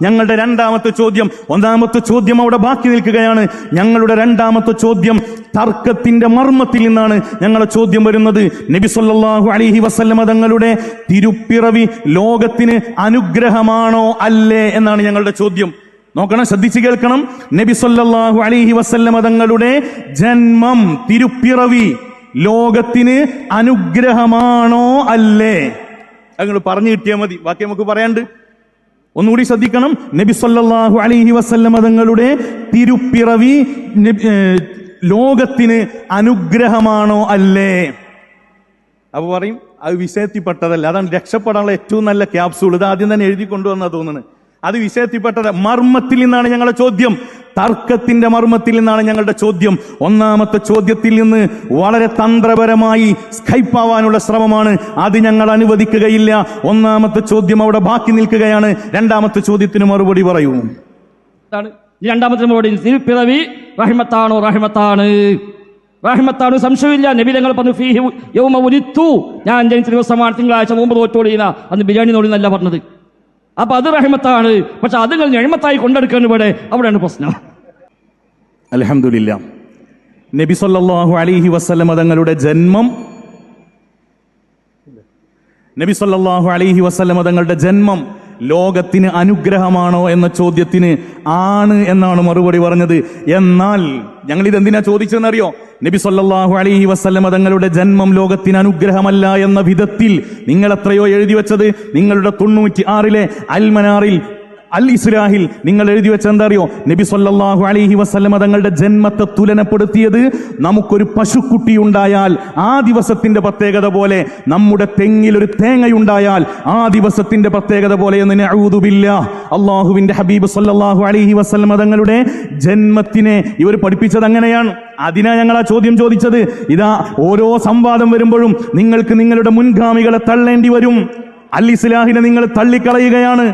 ഞങ്ങളുടെ രണ്ടാമത്തെ ചോദ്യം, ഒന്നാമത്തെ ചോദ്യം അവിടെ ബാക്കി നിൽക്കുകയാണ്. ഞങ്ങളുടെ രണ്ടാമത്തെ ചോദ്യം തർക്കത്തിന്റെ മർമ്മത്തിൽ നിന്നാണ് ഞങ്ങളുടെ ചോദ്യം വരുന്നത്. നബി സല്ലല്ലാഹു അലൈഹി വസല്ലമ തങ്ങളുടെ തിരുപ്പിറവി ലോകത്തിന് അനുഗ്രഹമാണോ അല്ലേ എന്നാണ് ഞങ്ങളുടെ ചോദ്യം. നോക്കണം, ശ്രദ്ധിച്ചു കേൾക്കണം. നബി സല്ലല്ലാഹു അലൈഹി വസല്ലമ തങ്ങളുടെ ജന്മം, തിരുപ്പിറവി ലോകത്തിന് അനുഗ്രഹമാണോ അല്ലേ? നിങ്ങൾ പറഞ്ഞു കിട്ടിയാൽ മതി, ബാക്കി നമുക്ക് പറയാണ്ട്. ഒന്നുകൂടി ശ്രദ്ധിക്കണം. നബി സല്ലല്ലാഹു അലൈഹി വസല്ലമ തങ്ങളുടെ തിരുപ്പിറവി ലോകത്തിന് അനുഗ്രഹമാണോ അല്ലേ? അപ്പൊ പറയും അത് വിഷയത്തിൽപ്പെട്ടതല്ല. അതാണ് രക്ഷപ്പെടാനുള്ള ഏറ്റവും നല്ല ക്യാപ്സൂൾ. ഇത് ആദ്യം തന്നെ എഴുതി കൊണ്ടുവന്നാ തോന്നുന്നത്. അത് വിഷയത്തിൽപ്പെട്ടത് മർമ്മത്തിൽ നിന്നാണ് ഞങ്ങളുടെ ചോദ്യം. തർക്കത്തിന്റെ മർമ്മത്തിൽ നിന്നാണ് ഞങ്ങളുടെ ചോദ്യം. ഒന്നാമത്തെ ചോദ്യത്തിൽ നിന്ന് വളരെ തന്ത്രപരമായി സ്കൈപ്പാവാനുള്ള ശ്രമമാണ്. അത് ഞങ്ങൾ അനുവദിക്കുകയില്ല. ഒന്നാമത്തെ ചോദ്യം അവിടെ ബാക്കി നിൽക്കുകയാണ്. രണ്ടാമത്തെ ചോദ്യത്തിന് മറുപടി പറയൂ. രണ്ടാമത്തെ മറുപടി, തിരുപ്പിറവി റഹ്മത്താണോ? റഹ്മത്താണ്, റഹ്മത്താണ്, സംശയമില്ല. നബി തങ്ങൾ പറഞ്ഞു ഫീഹി യൗമ ഉലിത്തു, ഞാൻ ജനിച്ച ദിവസമാണ് തിങ്കളാഴ്ച നോമ്പ് നോറ്റോളിയില്ല, അന്ന് ബിരിയാണി നോടിന്നല്ല പറഞ്ഞത്. അപ്പൊ അത് റഹ്മത്താണ്. പക്ഷെ അത് ഞഴമത്തായി കൊണ്ടെടുക്കണം. ഇവിടെ അവിടെയാണ് പ്രശ്നം. അൽഹംദുലില്ലാ, നബി സല്ലല്ലാഹു അലൈഹി വസല്ലമ തങ്ങളുടെ ജന്മം, നബി സല്ലല്ലാഹു അലൈഹി വസല്ലമ തങ്ങളുടെ ജന്മം ലോകത്തിന് അനുഗ്രഹമാണോ എന്ന ചോദ്യത്തിന് ആണ് എന്നാണ് മറുപടി പറഞ്ഞത്. എന്നാൽ ഞങ്ങൾ ഇതെന്തിനാ ചോദിച്ചതെന്നറിയോ? നബി സല്ലല്ലാഹു അലൈഹി വസല്ലമ തങ്ങളുടെ ജന്മം ലോകത്തിന് അനുഗ്രഹമല്ല എന്ന വിധത്തിൽ നിങ്ങൾ എത്രയോ എഴുതി വെച്ചത്. നിങ്ങളുടെ 96-ലെ അൽമനാറിൽ അൽ ഇസ്ലാഹിൽ നിങ്ങൾ എഴുതി വെച്ച എന്താ അറിയോ? നബി സല്ലല്ലാഹു അലൈഹി വസല്ലമ തങ്ങളുടെ ജന്മത്തെ തുലനപ്പെടുത്തിയത് നമുക്കൊരു പശുക്കുട്ടി ഉണ്ടായാൽ ആ ദിവസത്തിന്റെ പ്രത്യേകത പോലെ, നമ്മുടെ തെങ്ങിൽ ഒരു തേങ്ങയുണ്ടായാൽ ആ ദിവസത്തിന്റെ പ്രത്യേകത പോലെ എന്ന്. നഊദു ബില്ലാഹ്. അള്ളാഹുവിന്റെ ഹബീബ് സല്ലല്ലാഹു അലൈഹി വസല്ലമ തങ്ങളുടെ ജന്മത്തിനെ ഇവർ പഠിപ്പിച്ചത് അങ്ങനെയാണ്. അതിനാ ഞങ്ങൾ ആ ചോദ്യം ചോദിച്ചത്. ഇതാ ഓരോ സംവാദം വരുമ്പോഴും നിങ്ങൾക്ക് നിങ്ങളുടെ മുൻഗാമികളെ തള്ളേണ്ടി വരും. അൽ ഇസ്ലാഹിനെ നിങ്ങൾ തള്ളിക്കളയുകയാണ്.